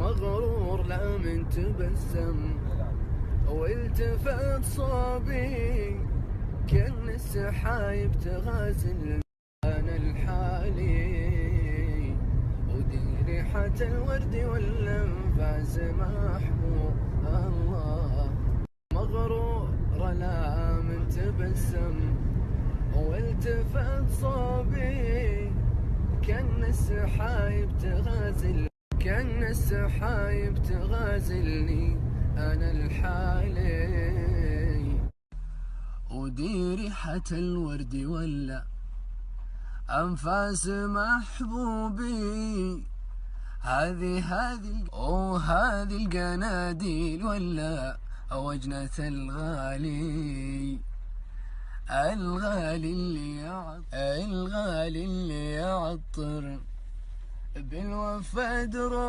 مغرور لا من تبسم والتفت صوبي كأن السحايب تغازل أنا الحالي ودي ريحة الورد والأنفاس محبوب الله مغرور لا من تبسم والتفت صوبي كأن السحايب تغازل كأن السحايب تغازلني أنا الحالي ودي ريحة الورد ولا أنفاس محبوبي هذه القناديل ولا وجنة الغالي اللي يعطر بالوفا دروب